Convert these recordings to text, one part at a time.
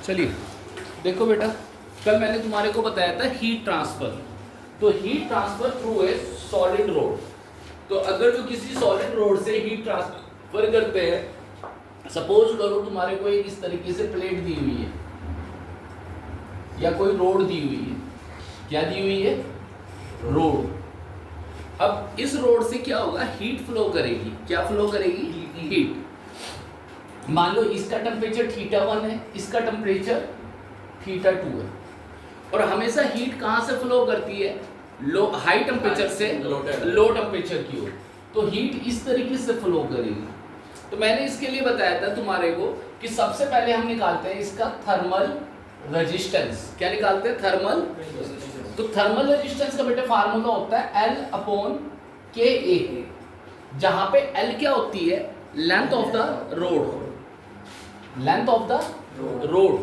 चलिए देखो बेटा, कल मैंने तुम्हारे को बताया था हीट ट्रांसफर। तो heat transfer through a solid road. तो अगर जो किसी सॉलिड रोड से हीट ट्रांसफर करते हैं, सपोज करो तुम्हारे को एक इस तरीके से प्लेट दी हुई है या कोई रोड दी हुई है। क्या दी हुई है? रोड। अब इस रोड से क्या होगा? हीट फ्लो करेगी। क्या फ्लो करेगी? हीट। मान लो इसका टेम्परेचर θ1 है, इसका टेम्परेचर θ2 है, और हमेशा हीट कहाँ से फ्लो करती है? लो हाई टेम्परेचर से लो टेम्परेचर की ओर। तो हीट इस तरीके से फ्लो करेगी। तो मैंने इसके लिए बताया था तुम्हारे को कि सबसे पहले हम निकालते हैं इसका थर्मल रेजिस्टेंस। क्या निकालते हैं? थर्मल। तो थर्मल रेजिस्टेंस का बेटा फार्मूला होता है L/KA, जहां पे L क्या होती है? Length of the road. Length of the road.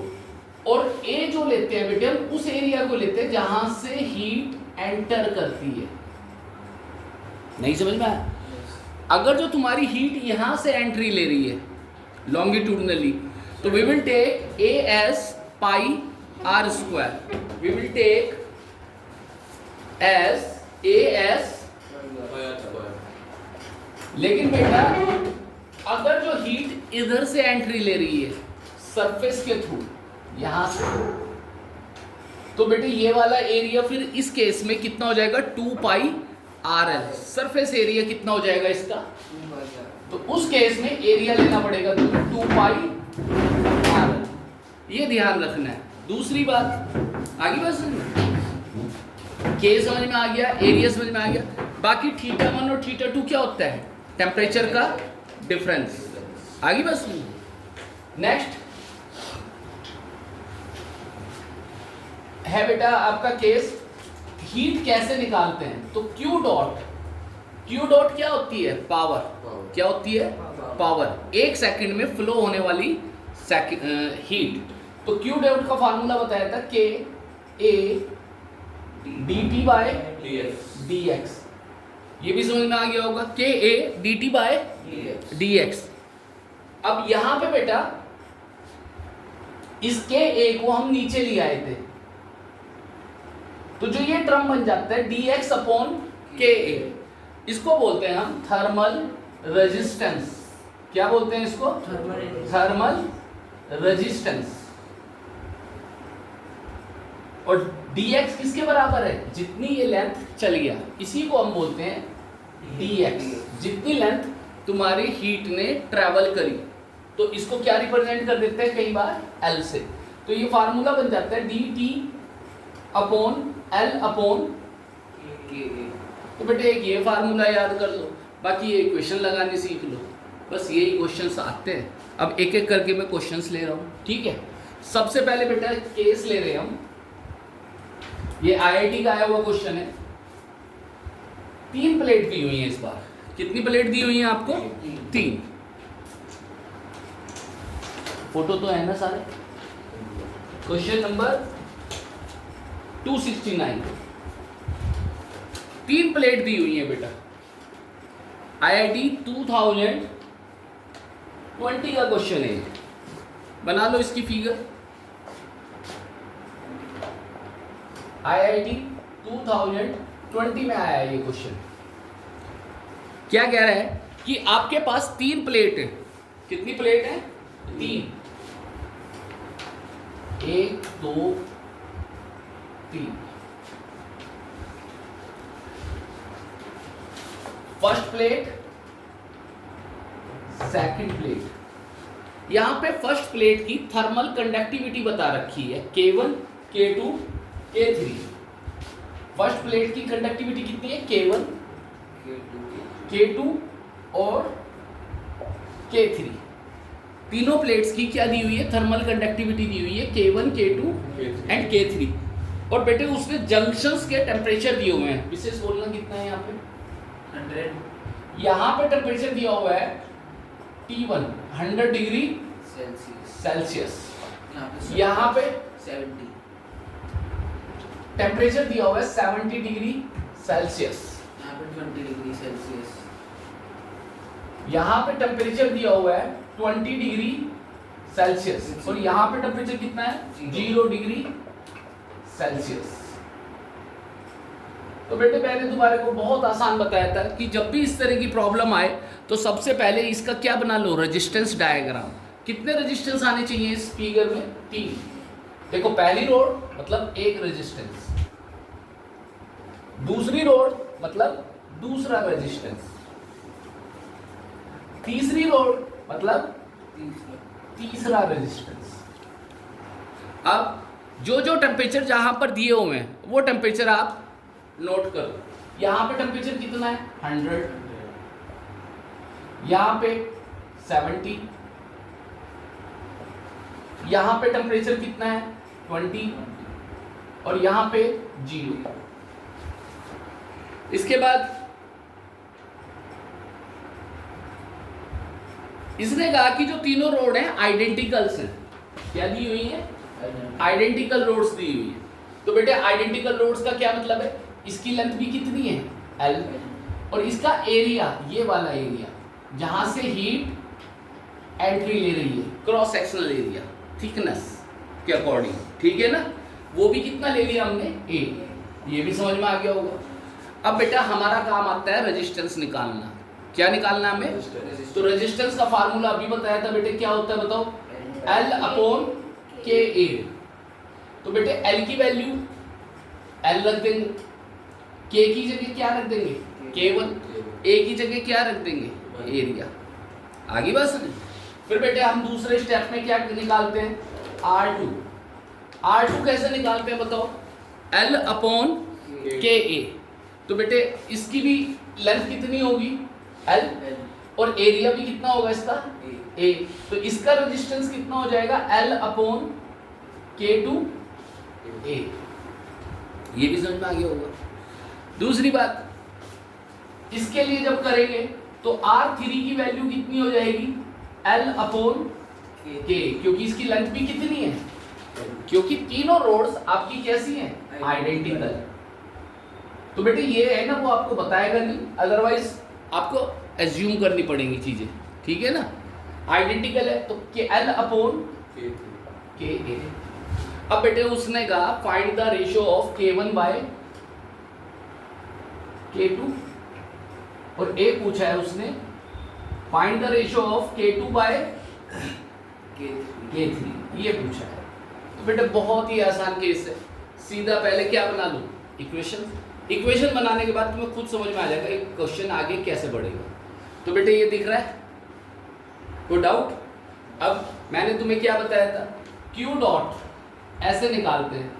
और A जो लेते हैं बेटे, हम उस एरिया को लेते हैं जहां से हीट एंटर करती है। नहीं समझ में आया? अगर जो तुम्हारी हीट यहां से एंट्री ले रही है लॉन्गिट्यूडनली, तो we will take A as pi r square. We will take as A as, लेकिन बेटा अगर जो हीट इधर से एंट्री ले रही है सरफेस के थ्रू यहां से, तो बेटे ये वाला एरिया फिर इस केस में कितना हो जाएगा? 2 पाई RL। सरफेस एरिया कितना हो जाएगा इसका? तो उस केस में एरिया लेना पड़ेगा तुम्हें 2 पाई RL। ये ध्यान रखना है। दूसरी बात आगे, बस के समझ में आ गया, एरिया समझ में आ गया। बाकी θ1 और θ2 क्या होता है? टेम्परेचर का डिफरेंस। आगे बस। नेक्स्ट है बेटा आपका केस, हीट कैसे निकालते हैं? तो Q डॉट क्या होती है? पावर। क्या होती है? पावर। एक सेकंड में फ्लो होने वाली हीट। तो Q डॉट का फार्मूला बताया था KA dt बाय dx। ये भी समझ में आ गया होगा, KA dt बाय dx। अब यहां पे बेटा इस KA को हम नीचे ले आए थे, तो जो ये टर्म बन जाता है dx अपॉन KA, इसको बोलते हैं हम थर्मल रेजिस्टेंस। क्या बोलते हैं इसको? Thermal resistance. और dx किसके बराबर है? जितनी ये लेंथ चल गया, इसी को हम बोलते हैं dx। जितनी लेंथ तुम्हारी हीट ने ट्रैवल करी, तो इसको क्या रिप्रेजेंट कर देते हैं कई बार? L से। तो ये फार्मूला बन जाता है dt upon L upon KA। तो बेटे एक ये फार्मूला याद कर लो, बाकी ये इक्वेशन लगाने सीख लो। बस यही क्वेश्चंस आते हैं। अब एक एक करके मैं क्वेश्चंस ले रहा हूँ, ठीक है? सबसे पहले बेटा केस ले रहे हैं हम। ये IIT का आया हुआ क्वेश्चन है। 3 प्लेट दी हुई है इस बार। कितनी प्लेट दी हुई है आपको? 3। फोटो तो है ना सारे? Question number 269। 3 प्लेट दी हुई है बेटा। IIT 2020 का क्वेश्चन है। बना लो इसकी फिगर। IIT 2020 में आया है ये क्वेश्चन। क्या कह रहा है कि आपके पास 3 प्लेट है। कितनी प्लेट है? 3। 1 2 3। First plate, second plate. यहां पे फर्स्ट प्लेट की थर्मल कंडक्टिविटी बता रखी है K1 K2 K3। First plate की कंडक्टिविटी कितनी है? K1 K2 और K3। तीनों प्लेट्स की क्या दी हुई है? थर्मल कंडक्टिविटी दी हुई है K1 K2 एंड K3। और बेटे उसने जंक्शंस के टेम्परेचर दिए हुए हैं। विशेष बोलना कितना है यहाँ पे? 100। यहाँ पे टेम्परेचर दिया हुआ है T1 100 डिग्री सेल्सियस। यहाँ पे 70 टेम्परेचर दिया हुआ है 70 डिग्री सेल्सियस। यहाँ पे 20 डिग्री सेल्सियस। यहाँ पे टेम्परेचर दिया हुआ है 20 डिग्री सेल्सियस, और यहाँ पे टेम्परेचर कितना है 0 डिग्री सेल्सियस। तो बेटे मैंने तुम्हारे को बहुत आसान बताया था कि जब भी इस तरह की प्रॉब्लम आए तो सबसे पहले इसका क्या बना लो, रेजिस्टेंस डायग्राम। कितने रेजिस्टेंस आने चाहिए इस फिगर में, 3। देखो पहली रोड मतलब एक रेजिस्टेंस, दूसरी रोड मतलब दूसरा रेजिस्टेंस, तीसरी रोड मतलब तीसरा रेजिस्टेंस। अब जो जो टेम्परेचर जहां पर दिए हुए हैं वो टेम्परेचर आप नोट करो। यहां पे टेम्परेचर कितना है 100, यहां पे 70, यहां पे टेम्परेचर कितना है 20 और यहां पे 0। इसके बाद इसने कहा कि जो तीनों रोड हैं आइडेंटिकल्स हैं। क्या दी हुई है, आइडेंटिकल रोड्स दी हुई है। तो बेटे आइडेंटिकल रोड्स का क्या मतलब है, इसकी लेंथ भी कितनी है L, और इसका एरिया, ये वाला एरिया जहां से हीट एंट्री ले रही है, क्रॉस सेक्शनल एरिया थिकनेस के अकॉर्डिंग, ठीक है ना, वो भी कितना ले लिया हमने A। ये भी समझ में आ गया होगा। अब बेटा हमारा काम आता है रेजिस्टेंस निकालना। क्या निकालना हमें, तो रेजिस्टेंस का फार्मूला अभी बताया था बेटे, क्या होता है बताओ, L/KA। तो बेटे L की वैल्यू L रख देंगे, K की जगह क्या रख देंगे K1, A की जगह क्या रख देंगे एरिया। आगे बस नहीं। फिर बेटे हम दूसरे स्टेप में क्या निकालते हैं, R2। R2 कैसे निकालते हैं बताओ, L/KA। तो बेटे इसकी भी लेंथ कितनी होगी L, और एरिया भी कितना होगा इसका A। तो इसका रेजिस्टेंस कितना हो जाएगा L/K2A। ये भी समझ में आ गया होगा। दूसरी बात, इसके लिए जब करेंगे तो R3 की वैल्यू कितनी हो जाएगी L/K, क्योंकि इसकी लेंथ भी कितनी है, क्योंकि तीनों रोड्स आपकी कैसी हैं आइडेंटिकल। तो बेटे ये है ना, वो आपको बताएगा नहीं, अदरवाइज आपको एज्यूम करनी पड़ेंगी चीजें, ठीक है ना। आइडेंटिकल है तो L/KA। अब बेटे उसने कहा find the ratio of K1 by K2, और A पूछा है उसने find the ratio of K2 by K3, ये पूछा है। तो बेटे बहुत ही आसान केस है, सीधा पहले क्या बना लो इक्वेशन बनाने के बाद तुम्हें खुद समझ में आ जाएगा एक क्वेश्चन आगे कैसे बढ़ेगा। तो बेटे ये दिख रहा है, कोई डाउट। अब मैंने तुम्हें क्या बताया था, Q डॉट ऐसे निकालते हैं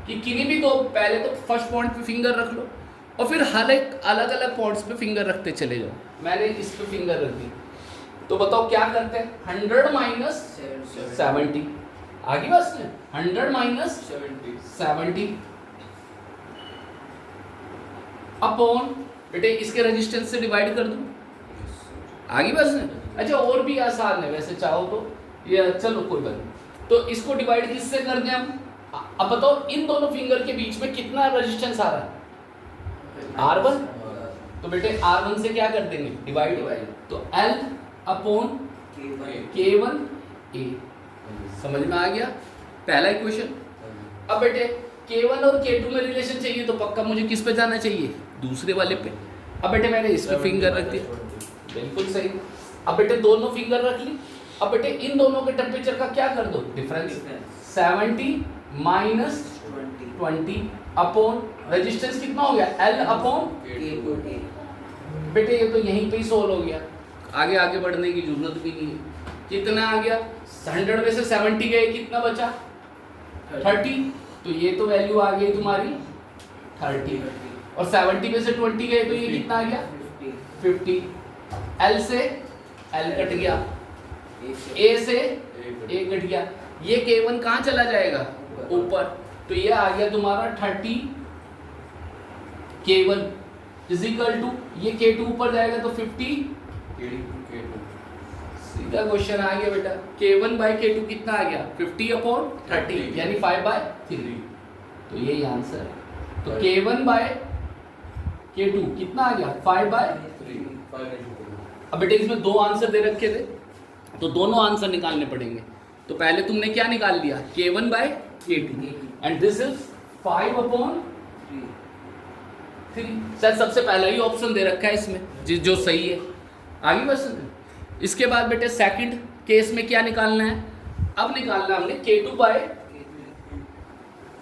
कि किन्हीं भी दो, पहले तो फर्स्ट पॉइंट पे फिंगर रख लो और फिर हर एक अलग अलग पॉइंट्स पे फिंगर रखते चले जाओ। मैंने इस पे फिंगर रख दी, तो बताओ क्या करते हैं, 100 माइनस 70, आगे बस 100 माइनस 70 अपॉन, बेटे इसके रेजिस्टेंस से डिवाइड कर दूं, आगे बस ने। अच्छा और भी आसान है वैसे चाहो तो, ये चलो कोई बात नहीं। तो इसको डिवाइड किससे कर दें हम, अब बताओ इन दोनों फिंगर के बीच में कितना रेजिस्टेंस आ रहा है R1। तो बेटे R1 से क्या कर देंगे डिवाइड, तो L/K1A। समझ में आ गया पहला इक्वेशन। अब बेटे K1 और K2 में रिलेशन चाहिए तो पक्का मुझे किस पे जाना चाहिए, दूसरे वाले पे। अब बेटे मैंने इस पे फिंगर रख दिया, बिल्कुल सही। अब बेटे दोनों फिंगर रख ली। अब बेटे इन दोनों के टेम्परेचर का क्या कर दो डिफरेंस, 70 माइनस 20 अपॉन रेजिस्टेंस कितना हो गया L/K। बेटे ये तो यहीं पे ही सोल्व हो गया, आगे आगे बढ़ने की जरूरत भी नहीं है। कितना आ गया, 100 में से 70 गए, कितना बचा 30। तो ये तो वैल्यू आ गई तुम्हारी 30, और 70 में से 20 गए तो ये कितना आ गया 50। L से L कट गया, A से A कट गया, ये K1 कहाँ चला जाएगा ऊपर, तो ये आ गया तुम्हारा 30 K1 इज इक्वल टू, ये K2 ऊपर जाएगा तो 50 K2। सीधा क्वेश्चन आ गया बेटा, K1 बाय K2 कितना आ गया 50/30, यानी 5/3। तो यही आंसर है। तो K1 बाय K2 कितना आ गया 5/3। अब बेटे इसमें दो आंसर दे रखे थे तो दोनों आंसर निकालने पड़ेंगे। तो पहले तुमने क्या निकाल लिया, K1 by K2 and this is 5/3। Sir सबसे पहला ही ऑप्शन दे रखा है इसमें जो सही है। आगे बस इसके बाद बेटे सेकंड केस में क्या निकालना है, अब निकालना हमने K2 बाय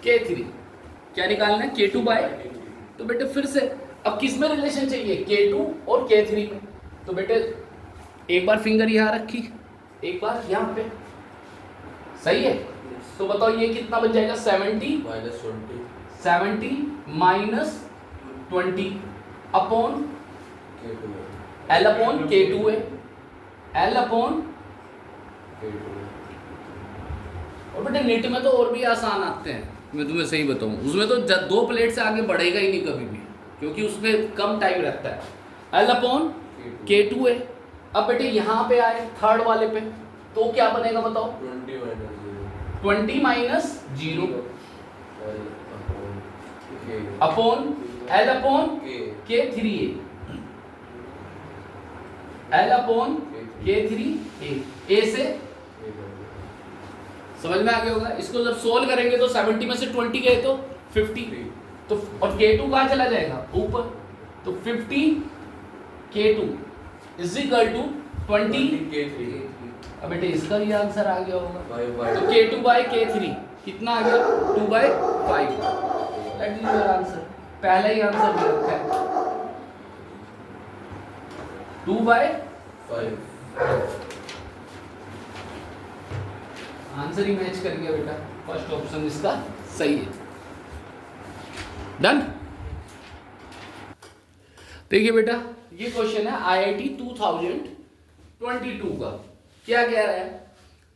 K3। क्या निकालना है, K2 बाय, तो बेटे फिर से अब किस में रिलेशन चाहिए, K2 और K3 में। तो बेटे एक बार फिंगर यहाँ रखी, एक बार यहाँ पे, सही है। तो बताओ ये कितना बन जाएगा, 70 minus 20 upon L upon K2 है, L अपॉन, और बेटे नीट में तो और भी आसान आते हैं, मैं तुम्हें सही बताऊं, उसमें तो 2 प्लेट से आगे बढ़ेगा ही नहीं कभी भी, क्योंकि उसमें कम टाइम रहता है। L अपॉन K2 है। अब बेटे यहाँ पे आए थर्ड वाले पे, तो क्या बनेगा बताओ, 20 minus 0 upon L upon K3 है, L अपॉन K3 ए से, समझ में आ गया होगा। इसको जब सोल्व करेंगे तो 70 में से 20 गए तो 50, तो और K2 कहाँ चला जाएगा, ऊपर, तो 50 K2 is equal to 20 K3। अब बेटे इसका भी आंसर आ गया होगा, तो K2 बाय K3 कितना आ गया, 2/5। दैट इज योर आंसर, पहला ही आंसर दे रखा है 2/5। आंसर ही मैच कर गया बेटा, फर्स्ट ऑप्शन इसका सही है। डन। देखिए बेटा ये क्वेश्चन है IIT 2022 का। क्या कह रहा है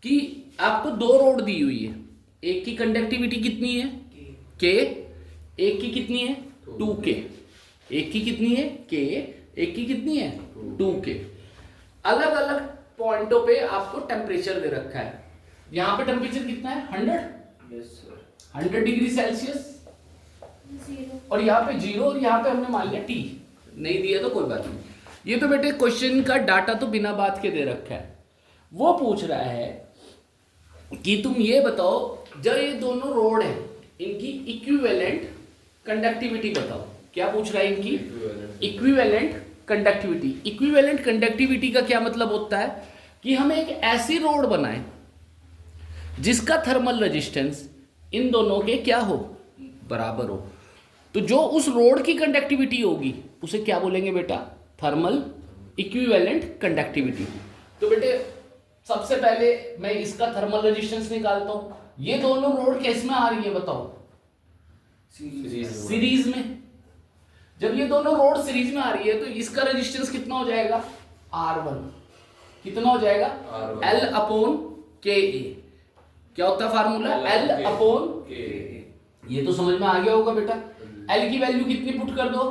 कि आपको 2 रोड दी हुई है, एक की कंडक्टिविटी कितनी है K, एक की कितनी है 2K, एक की कितनी है K, एक की कितनी है 2K। अलग अलग पॉइंटों पे आपको टेम्परेचर दे रखा है। यहाँ पे टेम्परेचर कितना है 100 डिग्री सेल्सियस, और यहाँ पे 0, और यहाँ पे हमने मान लिया T, नहीं दिया तो कोई बात नहीं। ये तो बेटे क्वेश्चन का डाटा तो बिना बात के दे रखा है। वो पूछ रहा है कि तुम ये बताओ, जब ये दोनों रोड है इनकी इक्विवेलेंट कंडक्टिविटी बताओ। क्या पूछ रहा है, इनकी इक्विवेलेंट कंडक्टिविटी। इक्विवेलेंट कंडक्टिविटी का क्या मतलब होता है कि हमें एक ऐसी रोड बनाए जिसका थर्मल रेजिस्टेंस इन दोनों के क्या हो, बराबर हो। तो जो उस रोड की कंडक्टिविटी होगी उसे क्या बोलेंगे बेटा, थर्मल इक्विवेलेंट कंडक्टिविटी। तो बेटे सबसे पहले मैं इसका थर्मल रेजिस्टेंस निकालता हूं। ये दोनों रोड किस में आ रही है बताओ, सीरीज में। जब ये दोनों रोड सीरीज में आ रही है तो इसका रेजिस्टेंस कितना हो जाएगा, R1। कितना हो जाएगा, L अपॉन Ka। क्या होता है फार्मूला, L अपॉन Ka। ये तो समझ में आ गया होगा बेटा। L की वैल्यू कितनी पुट कर दो,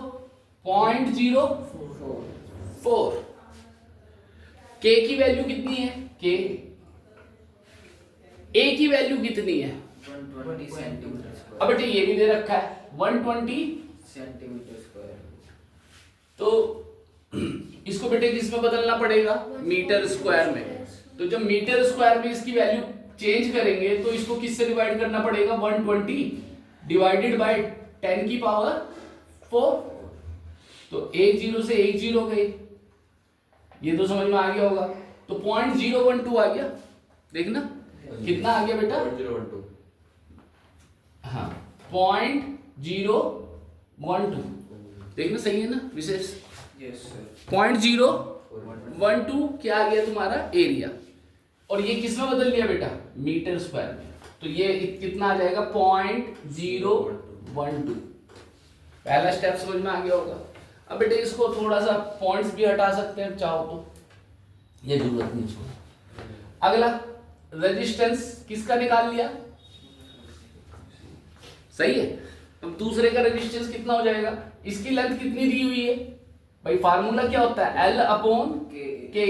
0.04। K की वैल्यू कितनी है, K। A की वैल्यू कितनी है 120 सेंटीमीटर। अब बेटे ये भी दे रखा है 120 सेंटीमीटर स्क्वायर। तो इसको बेटे किस में बदलना पड़ेगा, मीटर स्क्वायर में। तो जब मीटर स्क्वायर में इसकी वैल्यू चेंज करेंगे तो इसको किससे डिवाइड करना पड़ेगा, 120 डिवाइडेड बाय 10 की पावर 4। तो एक जीरो से एक जीरो गए, ये तो समझ में आ गया होगा। तो 0.012 आ गया, देखना कितना आ गया बेटा, 0.012। हाँ 0.012, देखना सही है ना विशेष। Yes sir. 0.012 क्या आ गया तुम्हारा एरिया, और ये किस में बदल लिया बेटा, मीटर स्क्वायर में। तो ये कितना आ जाएगा 0.012। पहला स्टेप समझ में आ गया होगा। अब बेटे इसको थोड़ा सा पॉइंट्स भी हटा सकते हैं चाहो तो, ये जरूरत नहीं इसको। अगला रेजिस्टेंस किसका निकाल लिया, सही है। अब दूसरे का रेजिस्टेंस कितना हो जाएगा, इसकी लेंथ कितनी दी हुई है भाई, फार्मूला क्या होता है L अपॉन Ka।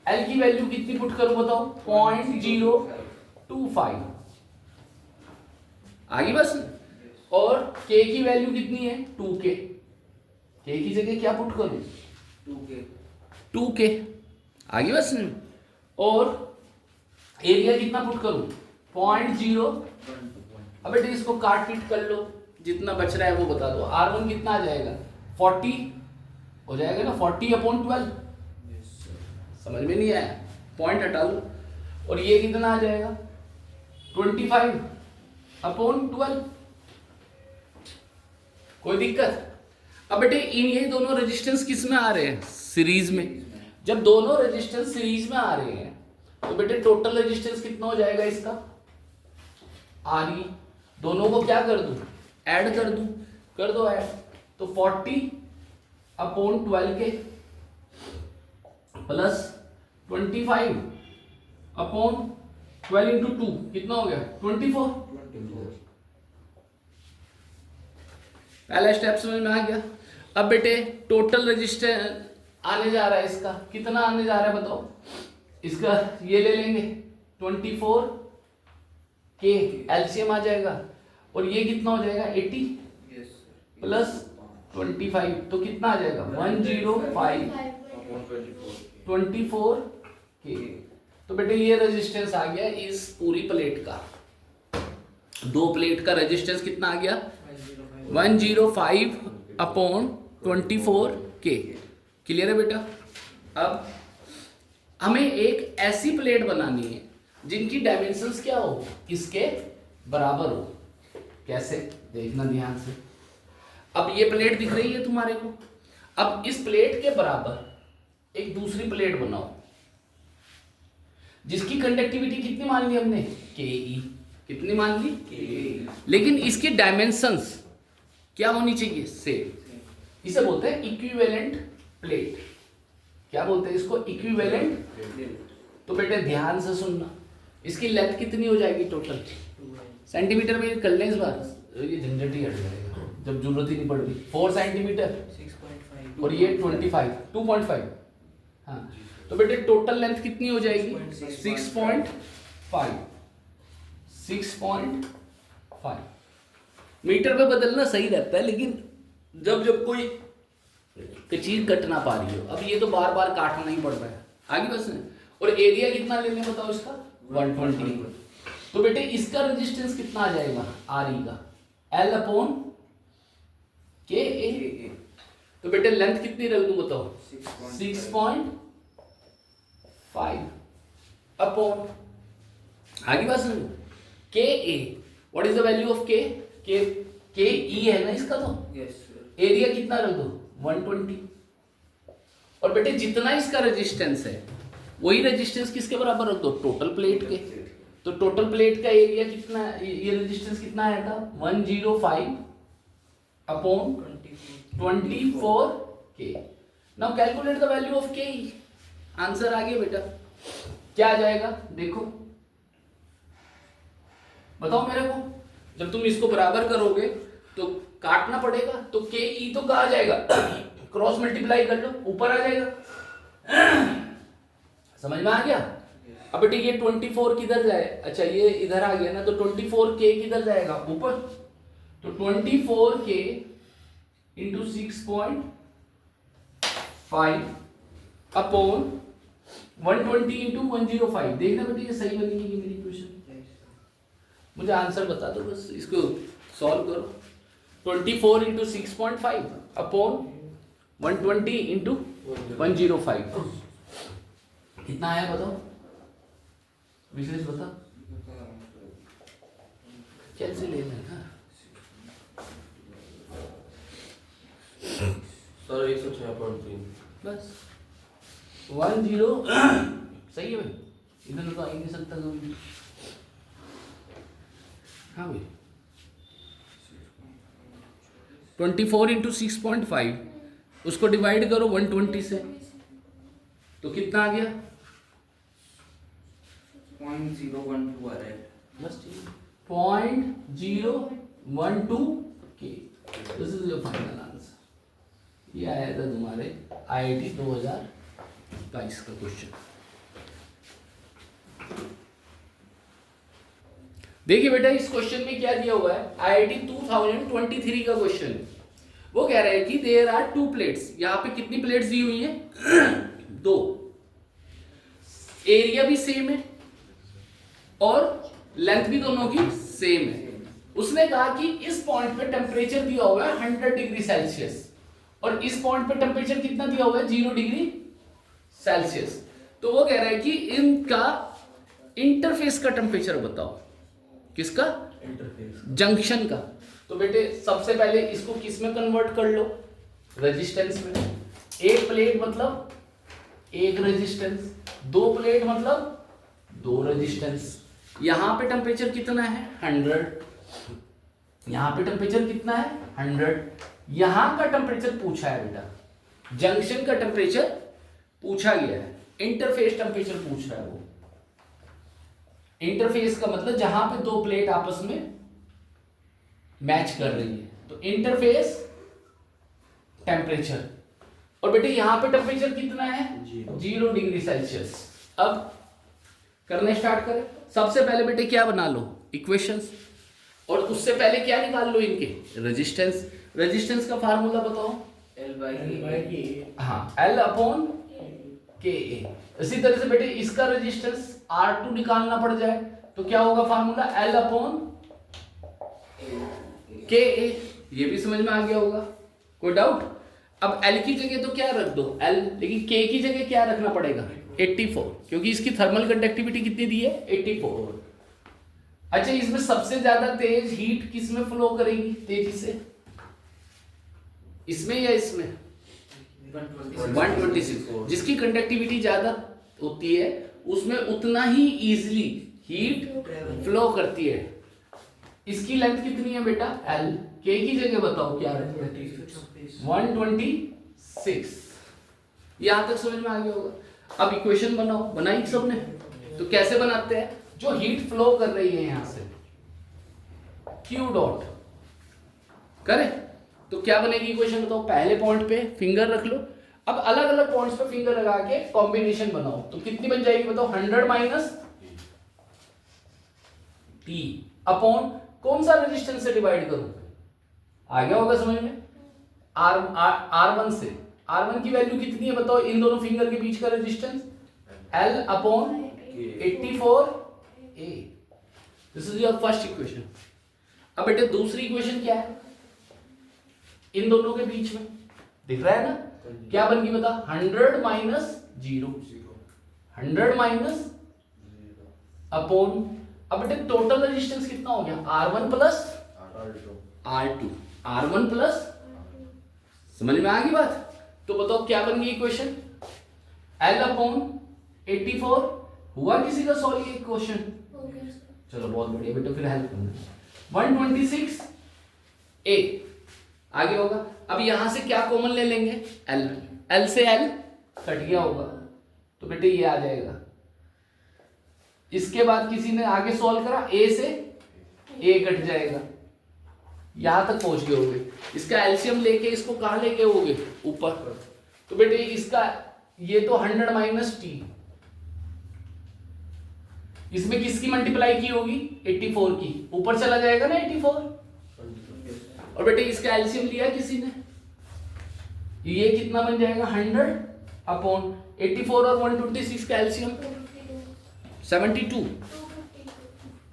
L की वैल्यू कितनी पुट करूं बताओ, 0.025 आगे बस। और K की वैल्यू कितनी है 2K, K की जगह क्या पुट करूं 2K। 2K आगे बस। और एरिया कितना पुट करूं 0.0। अब बेटे इसको काट पीट कर लो, जितना बच रहा है वो बता दो। R1 कितना आ जाएगा 40 हो जाएगा ना, 40/12। समझ में नहीं आया, पॉइंट हटा दो। और ये कितना आ जाएगा 25/12। कोई दिक्कत? अब बेटे ये दोनों रेजिस्टेंस किस में आ रहे हैं सीरीज में। जब दोनों रेजिस्टेंस सीरीज में आ रहे हैं तो बेटे टोटल रेजिस्टेंस कितना हो जाएगा इसका RE। दोनों को क्या कर दूं ऐड कर दो ऐड। तो 40/12 के प्लस 25/12 इंटू 2 कितना हो गया 24। पहला स्टेप समझ में आ गया। अब बेटे टोटल रेजिस्टेंस आने जा रहा है, इसका कितना आने जा रहा है बताओ। इसका ये ले लेंगे 24 के एलसीएम आ जाएगा, और ये कितना हो जाएगा 80 प्लस 25 तो कितना आ जाएगा 105/24 के। तो बेटे ये रेजिस्टेंस आ गया इस पूरी प्लेट का। दो प्लेट का रेजिस्टेंस कितना आ गया 105/24 के। क्लियर है बेटा। अब हमें एक ऐसी प्लेट बनानी है जिनकी डायमेंशंस क्या हो इसके बराबर हो। कैसे देखना ध्यान से। अब ये प्लेट दिख रही है तुम्हारे को। अब इस प्लेट के बराबर एक दूसरी प्लेट बनाओ जिसकी कंडक्टिविटी कितनी मान ली हमने KE। कितनी मान ली KE। लेकिन इसकी डायमेंशंस क्या होनी चाहिए सेम। इसे बोलते हैं इक्विवेलेंट प्लेट। क्या बोलते हैं इसको इक्विवेलेंट। तो बेटे ध्यान से सुनना, इसकी लेंथ कितनी हो जाएगी टोटल सेंटीमीटर में कर लें इस बार, ये झंझट ही हट जाएगा जब जरूरत ही नहीं पड़ती। 4 सेंटीमीटर 6.5 और ये 2.5। हाँ तो बेटे टोटल लेंथ कितनी हो जाएगी 6.5 मीटर पे बदलना सही रहता है, लेकिन जब कोई चीज कट ना पा रही हो। अब ये तो बार बार काटना ही पड़ रहा है आगे बस। और एरिया कितना लेने बताओ इसका 120। तो बेटे इसका रेजिस्टेंस कितना आ जाएगा RE का L/K। तो बेटे लेंथ कितनी रख दूं बताओ 6.5 आगे बात समझो। KA what is the value of K। KE है ना इसका। तो एरिया कितना रख दो 120। और बेटे जितना इसका रेजिस्टेंस है वही रेजिस्टेंस किसके बराबर रख दो टोटल प्लेट के। तो टोटल प्लेट का एरिया कितना, ये रेजिस्टेंस कितना आया था 105/24 के। Now calculate the value of के। आंसर आ गया बेटा। क्या आ जाएगा देखो बताओ मेरे को। जब तुम इसको बराबर करोगे तो काटना पड़ेगा, तो के ई तो कहा जाएगा क्रॉस मल्टीप्लाई कर लो ऊपर आ जाएगा। समझ में आ गया। अब बेटे ये 24 किधर जाए, अच्छा ये इधर आ गया ना, तो 24K किधर जाएगा ऊपर। तो 24K इंटू 6.5/120 इंटू 105। देखना बेटे ये सही बनी है मेरी इक्वेशन। मुझे आंसर बता दो बस, इसको सॉल्व करो। 24 इंटू 6.5/120 इंटू 105 कितना आया बताओ विशेष बता। कैसे ले लेना सर 106.3 बस 10 सही है भाई। इधर तो आ ही नहीं सकता कभी। हाँ भाई 24 इंटू 6.5 उसको डिवाइड करो 120 से तो कितना आ गया 0.012 आ रहा है। बस 0.012 के। This is your final answer. ये आया था तुम्हारे IIT 2022 का क्वेश्चन। देखिए बेटा इस क्वेश्चन में क्या दिया हुआ है, IIT 2023 का क्वेश्चन। वो कह रहा है कि देयर आर 2 प्लेट्स। यहाँ पे कितनी प्लेट्स दी हुई है 2। एरिया भी सेम है और लेंथ भी दोनों की सेम है। उसने कहा कि इस पॉइंट पे टेम्परेचर दिया हुआ है 100 डिग्री सेल्सियस और इस पॉइंट पे टेम्परेचर कितना दिया हुआ है 0 डिग्री सेल्सियस। तो वो कह रहा है कि इनका इंटरफेस का टेम्परेचर बताओ। किसका? इंटरफेस जंक्शन का। तो बेटे सबसे पहले इसको किस में कन्वर्ट कर लो? रेजिस्टेंस में। एक प्लेट मतलब एक रेजिस्टेंस, दो प्लेट मतलब दो रेजिस्टेंस। यहां पे टेम्परेचर कितना है 100, यहां पे टेम्परेचर कितना है 100। यहां का टेम्परेचर पूछा है बेटा, जंक्शन का टेम्परेचर पूछा गया है, इंटरफेस टेम्परेचर पूछ रहा है वो। इंटरफेस का मतलब जहां पे दो प्लेट आपस में मैच कर रही है, तो इंटरफेस टेम्परेचर। और बेटे यहां पे टेम्परेचर कितना है 0 डिग्री सेल्सियस। अब करने स्टार्ट करें। सबसे पहले बेटे क्या बना लो इक्वेशंस, और उससे पहले क्या निकाल लो इनके रेजिस्टेंस। रेजिस्टेंस का फार्मूला बताओ। L/K। हाँ L/KA। इसी तरह से बेटे इसका रेजिस्टेंस R2 निकालना पड़ जाए तो क्या होगा फार्मूला L/KA। ये भी समझ में आ गया होगा, कोई डाउट? अब L की जगह तो क्या रख दो L, लेकिन K की जगह क्या रखना पड़ेगा 84, क्योंकि इसकी थर्मल कंडक्टिविटी कितनी दी है 84। अच्छा इसमें सबसे ज्यादा तेज हीट किस में फ्लो करेगी तेजी से, इसमें या इसमें? 126। जिसकी कंडक्टिविटी ज्यादा होती है उसमें उतना ही इजीली हीट फ्लो करती है। इसकी लेंथ कितनी है बेटा L, K की जगह बताओ क्या है 126। यहां तक समझ में आ गया होगा। अब इक्वेशन बनाओ, बनाई सबने? तो कैसे बनाते हैं? जो हीट फ्लो कर रही है यहां से Q डॉट करे तो क्या बनेगी इक्वेशन बताओ। पहले पॉइंट पे फिंगर रख लो, अब अलग अलग पॉइंट्स पे फिंगर लगा के कॉम्बिनेशन बनाओ तो कितनी बन जाएगी बताओ 100 माइनस T अपॉन कौन सा रेजिस्टेंस से डिवाइड करूं? आ गया होगा समझ में। R1 से, R1 की वैल्यू कितनी है बताओ इन दोनों फिंगर के बीच का resistance L upon 84A। This is your first equation. अब बेटे दूसरी इक्वेशन क्या है इन दोनों के बीच में दिख रहा है ना, क्या बन गई बता 100 माइनस 0, 100 माइनस अपॉन। अब बेटे टोटल रेजिस्टेंस कितना हो गया R1 plus R2, R1 plus, समझ में आ गई बात? तो बताओ क्या बन गई इक्वेशन L अपॉन 84। हुआ किसी का सॉल्व ये क्वेश्चन? चलो बहुत बढ़िया बेटा, फिर हेल्प करना। 126A आगे होगा। अब यहां से क्या कॉमन ले लेंगे L, L से L कट गया होगा तो बेटे ये आ जाएगा। इसके बाद किसी ने आगे सॉल्व करा A से A कट जाएगा, यहां तक पहुंच गए होगे। इसका एलसीएम लेके इसको कहां लेके होगे ऊपर, तो बेटे इसका ये तो 100 माइनस T, इसमें किसकी मल्टीप्लाई की होगी 84 की, ऊपर चला जाएगा ना 84। और बेटे इसका एलसीएम लिया किसी ने, ये कितना बन जाएगा 100 अपॉन 84 और 126 का एलसीएम 72,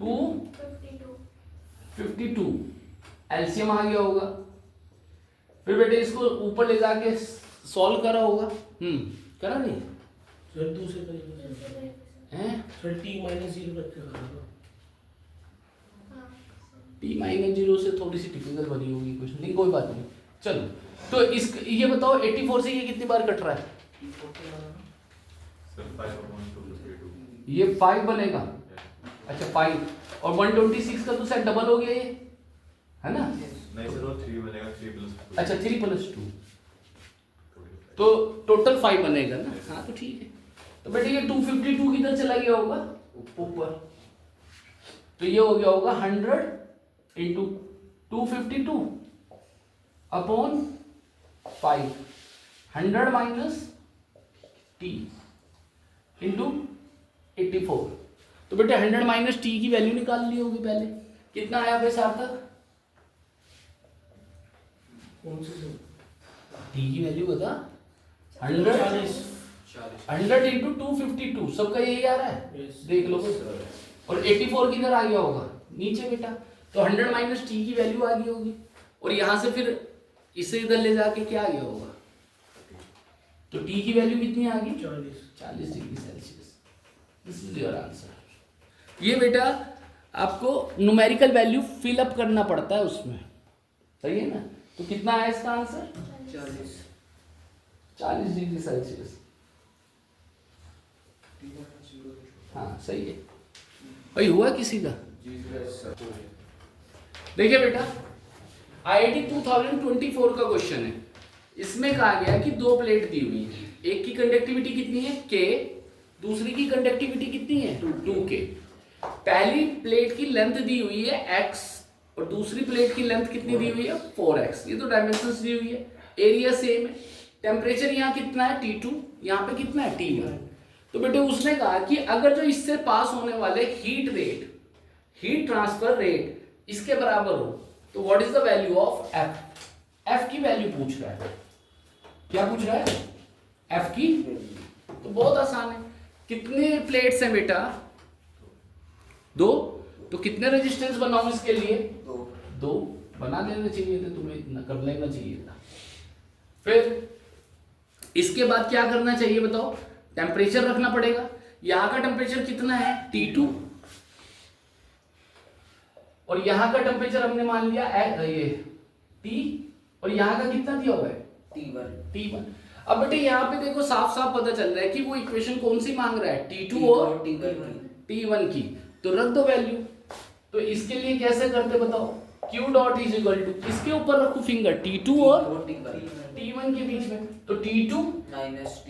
252 एलसीएम आ गया होगा। फिर बेटे इसको ऊपर ले जाके सॉल्व करा होगा, करा नहीं सर दूसरे तरीके हैं? सर T माइनस 0 रख के करो। T माइनस 0 से थोड़ी सी टिपिकल बनी होगी क्वेश्चन, लेकिन कोई बात नहीं। चलो तो इस ये बताओ 84 से ये कितनी बार कट रहा है? ये 5 बनेगा। अच्छा 5 और 126 का तो शायद डबल हो गया ये, है ना? नहीं सर वो 3 बनेगा, 3 प्लस 2। अच्छा 3 प्लस 2 तो टोटल 5 बनेगा ना। हाँ तो ठीक है। तो बेटे ये 252 किधर चला गया होगा ऊपर, तो ये हो गया होगा 100 into 252 upon 5, 100 minus T into 84। तो बेटे 100 माइनस T की वैल्यू निकाल ली होगी पहले, कितना आया भाई सार्थक? कौन से T की वैल्यू बता 100 इंटू 252, सबका यही आ रहा है, Yes. देख लो। और 84 किधर आ गया होगा, नीचे बेटा। तो 100 माइनस टी की वैल्यू आ गई होगी, और यहां से फिर इसे इधर ले जाके क्या आ गया होगा, तो टी की वैल्यू कितनी आ गई, 40 degree Celsius. This is your answer. ये बेटा आपको न्यूमेरिकल वैल्यू फिल अप करना पड़ता है उसमें, सही है ना। तो कितना है इसका आंसर, 40 डिग्री सेल्सियस। हाँ सही है भाई, हुआ किसी का। देखिए बेटा IIT 2024 का क्वेश्चन है। इसमें कहा गया कि दो प्लेट दी हुई है, एक की कंडक्टिविटी कितनी है K, दूसरी की कंडक्टिविटी कितनी है 2K। पहली प्लेट की लेंथ दी हुई है x और दूसरी प्लेट की लेंथ कितनी दी हुई है 4x। ये तो डायमेंशंस दी हुई है, एरिया सेम है। टेम्परेचर यहाँ कितना है T2, यहाँ पे कितना है T1। तो बेटे उसने कहा कि अगर जो इससे पास होने वाले heat rate, heat transfer rate इसके बराबर हो तो what is the value of F। F की वैल्यू पूछ रहा है, क्या पूछ रहा है, F की। तो बहुत आसान है, कितने प्लेट्स हैं बेटा, 2। तो कितने रेजिस्टेंस बनाऊं इसके लिए, 2 बना लेना चाहिए थे तुम्हें, इतना कर लेना चाहिए था। फिर इसके बाद क्या करना चाहिए बताओ, टेम्परेचर रखना पड़ेगा। यहां का टेम्परेचर कितना है T2, और यहां का टेम्परेचर हमने मान लिया ये T, और यहां का कितना दिया हुआ है T1। अब बेटे यहाँ पे देखो साफ साफ पता चल रहा है कि वो इक्वेशन कौन सी मांग रहा है, T2 और T1 की। तो रख दो वैल्यू। तो इसके लिए कैसे करते बताओ, Q dot is equal to, किसके ऊपर रखू फिंगर, T2 और T1 के बीच में। तो T2 minus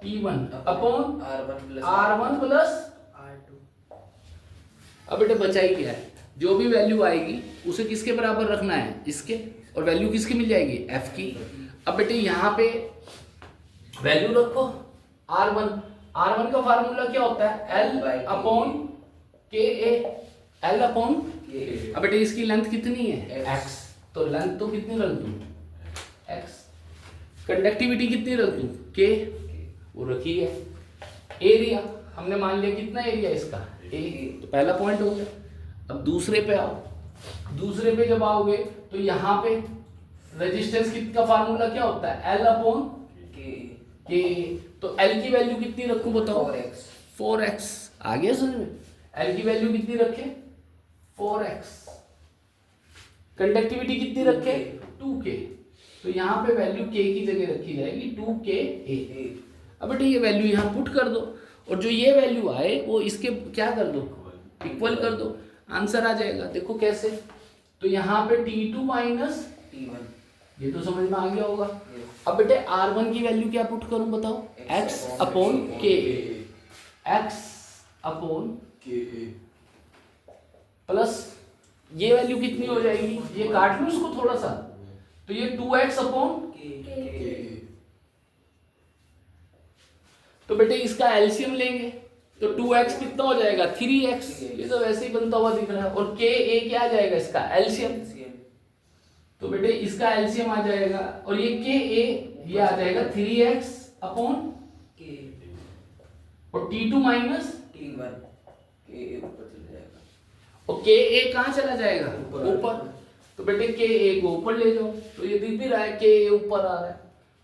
T1 upon R1 plus R2। अब बेटे बचा ही क्या है, जो भी वैल्यू आएगी उसे किसके बराबर रखना है, इसके, और वैल्यू किसकी मिल जाएगी, F की। अब बेटे यहाँ पे वैल्यू रखो R1 का फार्मूला क्या होता है, L upon KA, L upon. अब बेटे इसकी लेंथ कितनी है X, तो लेंथ तो कितनी रख दूं X। कंडक्टिविटी कितनी रख दूं K, वो रखी है। एरिया हमने मान लिया कितना एरिया इसका A, तो पहला पॉइंट हो गया। अब दूसरे पे आओ, दूसरे पे जब आओगे तो यहाँ पे रेजिस्टेंस का फार्मूला क्या होता है, L अपॉन K। तो L की वैल्यू कितनी रखूं बताओ, 4x। आ गया समझ में, L की वैल्यू कितनी रखे 4x। कंडक्टिविटी कितनी रखे 2K। तो यहाँ पे वैल्यू K की जगह रखी जाएगी 2KA। अब बेटे ये वैल्यू यहाँ पुट कर दो, और जो ये वैल्यू आए वो इसके क्या कर दो, इक्वल कर दो, आंसर आ जाएगा। देखो कैसे, तो यहाँ पे T2 माइनस T1, ये तो समझ में आ गया होगा। अब बेटे R1 की वैल्यू क्या पुट करूं बताओ, x upon K, x upon plus ये वैल्यू कितनी हो जाएगी, ये काट लूं इसको थोड़ा सा, तो ये 2x अपॉन। तो बेटे इसका एलसीएम लेंगे तो 2x कितना हो जाएगा 3x, ये तो वैसे ही बनता हुआ दिख रहा है। और KA क्या आ जाएगा इसका एलसीएम, तो बेटे इसका एलसीएम आ जाएगा, और ये KA ये आ जाएगा 3x अपॉन, और T2 माइनस T1, KA ऊपर चला जाएगा, और KA कहाँ चला जाएगा ऊपर। तो बेटे KA को ऊपर ले जाओ, तो ये दिख भी रहा है KA ऊपर आ रहा है।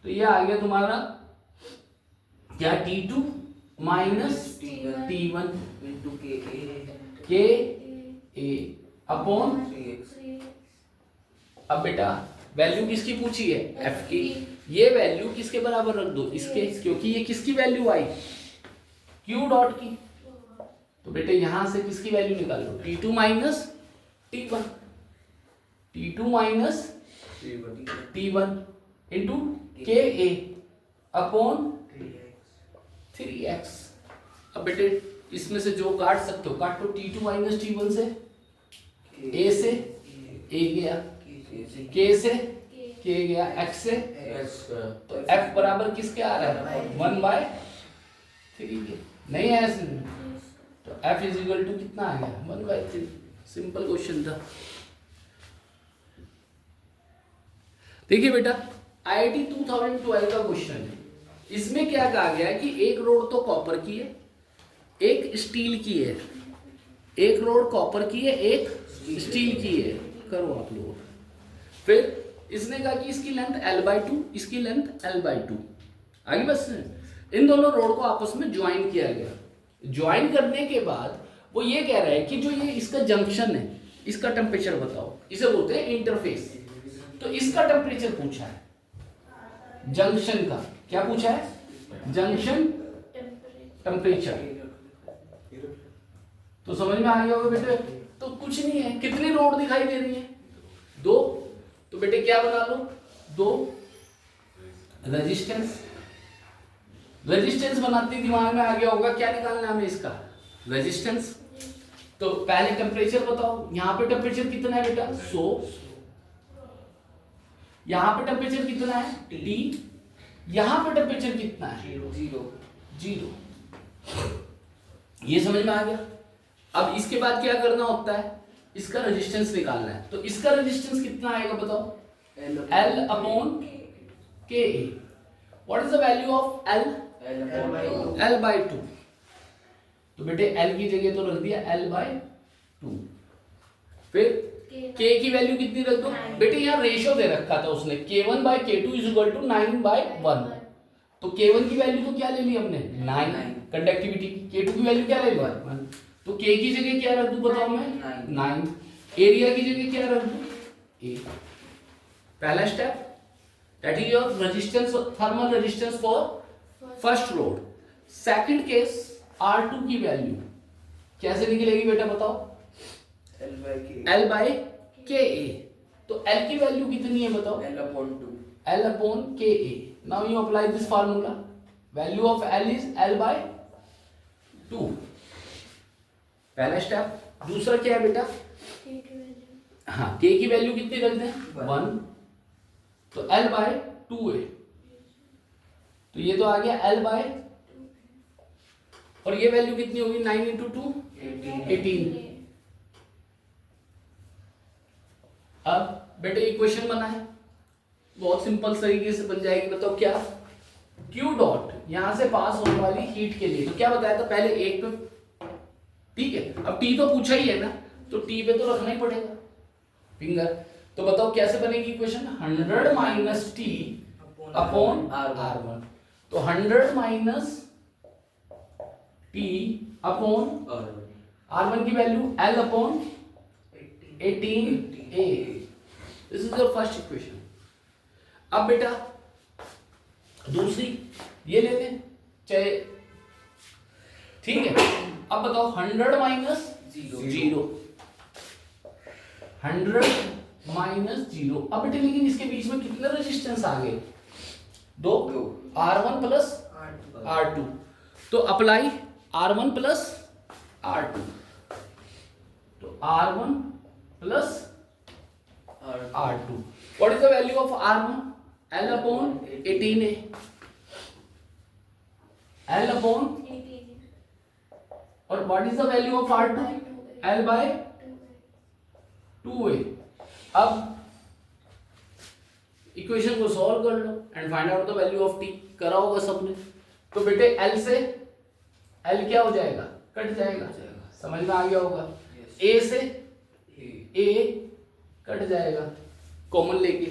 तो ये आ गया तुम्हारा क्या, T2 minus T1 into KA upon. 3x। अब बेटा वैल्यू किसकी पूछी है, F की। ये वैल्यू किसके बराबर रख दो, इसके, क्योंकि ये किसकी वैल्यू आई, Q डॉट की। तो बेटे यहां से किसकी वैल्यू निकालो, T2 minus T1, T2 minus T1 into KA upon 3x। अब बेटे इसमें से जो काट सकते हो काट लो, T2 माइनस T1 से A से A गया, K से K गया, X से, तो F बराबर किसके आ रहा है 1/3 के, नहीं है इसमें। तो F इज इक्वल टू कितना आ गया 1/3। सिंपल क्वेश्चन था। देखिए बेटा IIT 2012 का क्वेश्चन है। इसमें क्या कहा गया है कि एक रोड तो कॉपर की है, एक स्टील की है, एक रोड कॉपर की है, एक स्टील की है, करो आप लोग। फिर इसने कहा कि इसकी लेंथ L/2, इसकी लेंथ L/2। आगे बस इन दोनों रोड को आपस में ज्वाइन किया गया। ज्वाइन करने के बाद वो ये कह रहा है कि जो ये इसका जंक्शन है, इसका टेम्परेचर बताओ, इसे बोलते हैं इंटरफेस। तो इसका टेम्परेचर पूछा है जंक्शन का। क्या पूछा है? Junction temperature. तो समझ में आ गया होगा बेटे। तो कुछ नहीं है, कितनी रोड दिखाई दे रही है? 2। तो बेटे क्या बना लो? 2 रेजिस्टेंस। रेजिस्टेंस बनाते दिमाग में आ गया होगा, क्या निकालना है हमें इसका? रेजिस्टेंस। तो पहले टेम्परेचर बताओ। यहाँ पे टेम्परेचर कितना है बेटा? 100। यहाँ पे टेम्परेचर कितना है? T। यहाँ पे टेम्परेचर कितना है? 0। ये समझ में आ गया। अब इसके बाद क्या करना होता है? इसका रेजिस्टेंस निकालना है। तो इसका रेजिस्टेंस कितना आएगा बताओ? L/Ka। What is the value of L? L/2। तो बेटे L की जगह तो रख दिया L/2। फिर K की वैल्यू कितनी रख दो? बेटे यहाँ रेशियो दे रखा था उसने, K1/K2 = 9/1। तो K1 की वैल्यू तो क्या ले ली हमने? 9 कंडक्टिविटी की। K2 की वैल्यू क्या ले ली? 1। तो K की जगह क्या रख दूं बताओ मैं? 9। एरिया की जगह क्या रख दूं? A। पहला step, that is your resistance, thermal resistance for first load. Second case, R2 की वैल्यू कैसे निकलेगी बेटा बताओ? L/Ka। तो L की वैल्यू कितनी है बताओ? L/Ka। Now you apply this formula. Value of L is L/2। पहला स्टेप। दूसरा क्या है बेटा? हाँ, K की वैल्यू कितनी रख दें? 1। तो L/2 है। तो ये तो आ गया L/, और ये वैल्यू कितनी होगी? 9 × 2 18। अब बेटे इक्वेशन बना है, बहुत सिंपल तरीके से बन जाएगी। बताओ क्या? Q डॉट यहां से पास होने वाली हीट के लिए, तो क्या बताया था पहले? 1 पे। ठीक है, अब T तो पूछा ही है ना, तो T पे तो रखना ही पड़ेगा फिंगर। तो बताओ कैसे बनेगी इक्वेशन? 100 - T upon R1। तो 100 - T अपॉन R1 की value L/18A। This is your first equation. अब बेटा दूसरी ये लेते हैं चाहे, ठीक है। अब बताओ 100 - 0। 100 - 0। अब बेटे लेकिन इसके बीच में कितने रेजिस्टेंस आ गए? 2। R1 + R2। तो अप्लाई R1 + R2। तो R1 + R2। What is the value of R1? L/18A। L/, और what is the value of R2? L/2A। अब इक्वेशन को सॉल्व कर लो and find out the value of T। करा होगा सबने। तो बेटे L से L क्या हो जाएगा? कट जाएगा। समझ में आ गया होगा। A से A कट जाएगा, कॉमन लेके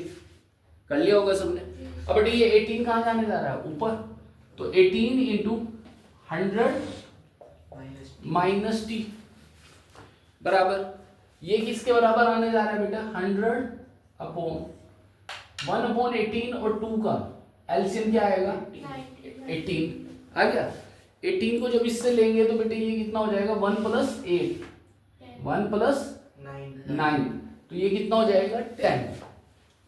कर लिया होगा सबने। अब बेटे ये 18 कहाँ जाने जा रहा है? ऊपर। तो 18 × 100 - T बराबर, ये किसके बराबर आने जा रहा है बेटा? 100/1/18 और 2 का एलसीएम क्या आएगा? 18 आ गया। 18 को जब इससे लेंगे तो बेटे ये कितना हो जाएगा? 1 + 8 1 + 9। तो ये कितना हो जाएगा? 10।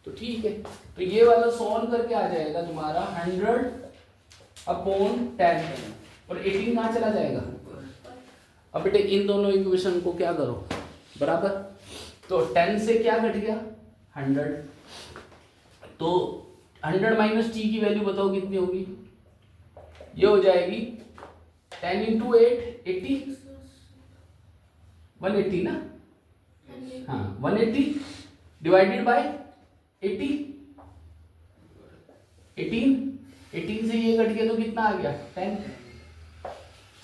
तो ठीक है, तो ये वाला सॉल्व करके आ जाएगा तुम्हारा 100/10 और 18 कहाँ चला जाएगा? अब बेटे इन दोनों इक्वेशन को क्या करो? बराबर। तो 10 से क्या घट गया? 100। तो 100 - T की वैल्यू बताओ कितनी होगी? ये हो जाएगी 10 × 8 80 180 ना? हाँ 180 डिवाइडेड बाय 80 18 से ये कट गया तो कितना आ गया? 10।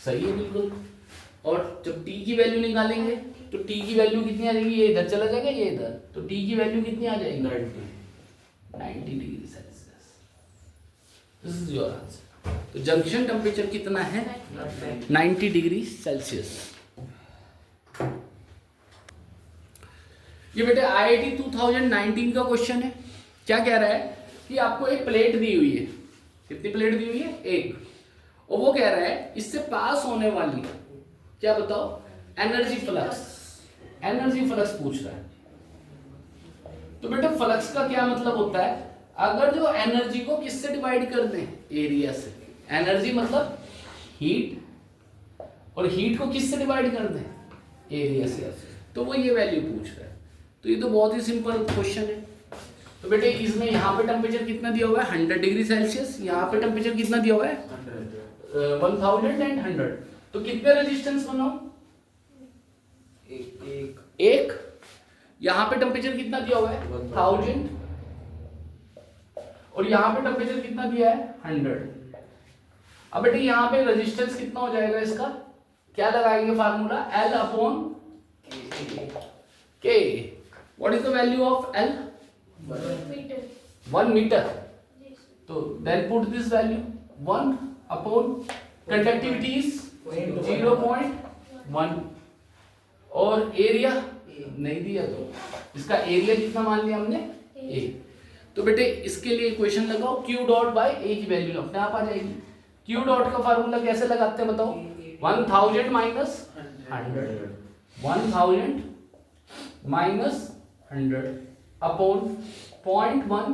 सही है बिल्कुल। और जब टी की वैल्यू निकालेंगे तो टी की वैल्यू कितनी आ जाएगी, ये इधर चला जाएगा ये इधर, तो टी की वैल्यू कितनी आ जाएगी 90 degree Celsius. This is your answer. तो जंक्शन टेम्परेचर कितना है 90 डिग्री सेल्सियस। ये बेटे IIT 2019 का क्वेश्चन है। क्या कह रहा है कि आपको एक प्लेट दी हुई है, कितनी प्लेट दी हुई है, एक, और वो कह रहा है इससे पास होने वाली, क्या बताओ, एनर्जी फ्लक्स, एनर्जी फ्लक्स पूछ रहा है। तो बेटा फ्लक्स का क्या मतलब होता है, अगर जो एनर्जी को किससे डिवाइड कर दें, एरिया से, एनर्जी मतलब हीट, और हीट को किससे डिवाइड कर दें, एरिया से, तो वो ये वैल्यू पूछ रहा है। तो ये तो बहुत ही सिंपल क्वेश्चन है। तो बेटे इसमें यहाँ पे टेम्परेचर कितना दिया हुआ है 100 डिग्री सेल्सियस, यहाँ पे टेम्परेचर कितना दिया हुआ है 1000। तो कितने रेजिस्टेंस बनाओ, एक। यहाँ पे टेम्परेचर कितना दिया हुआ है 1000, और यहाँ पे टेम्परेचर कितना दिया है 100। अब बेटे यहाँ पे रेजिस्टेंस कितना हो जाएगा इसका, क्या लगाएंगे formula, L upon K। What is the value of L, 1 metre. तो then put this value 1 upon conductivity is 0.1, और एरिया नहीं दिया, तो इसका एरिया कितना मान लिया हमने, A। तो बेटे इसके लिए इक्वेशन लगाओ, Q डॉट बाय A की वैल्यू अपने आप आ जाएगी। Q डॉट का फार्मूला कैसे लगाते हैं बताओ, 1000 माइनस 100, 1000 माइनस 100 अपॉन 0.1,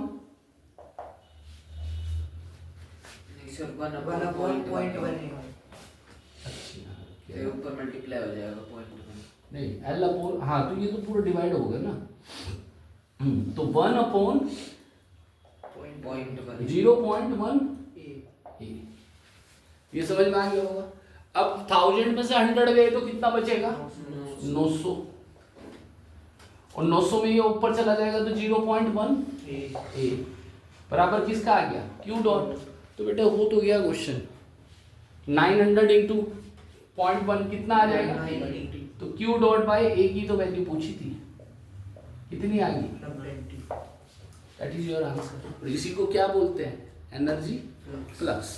तो ऊपर मल्टीप्लाई हो जाएगा 0.1, नहीं L अपॉन, हाँ तो ये तो पूरा डिवाइड हो गया ना, तो 1 अपॉन 0.1 A। ये समझ में आ गया होगा। अब 1000 में से 100 गए तो कितना बचेगा 900, और 900 में ये ऊपर चला जाएगा तो 0.1 A बराबर किसका आ गया, Q डॉट। तो बेटे हो तो गया क्वेश्चन, 900 इंटू 0.1 कितना आ जाएगा, तो Q डॉट बाय A की तो वैल्यू पूछी थी, कितनी आ गई, दैट इज योर आंसर। और इसी को क्या बोलते हैं, एनर्जी फ्लक्स।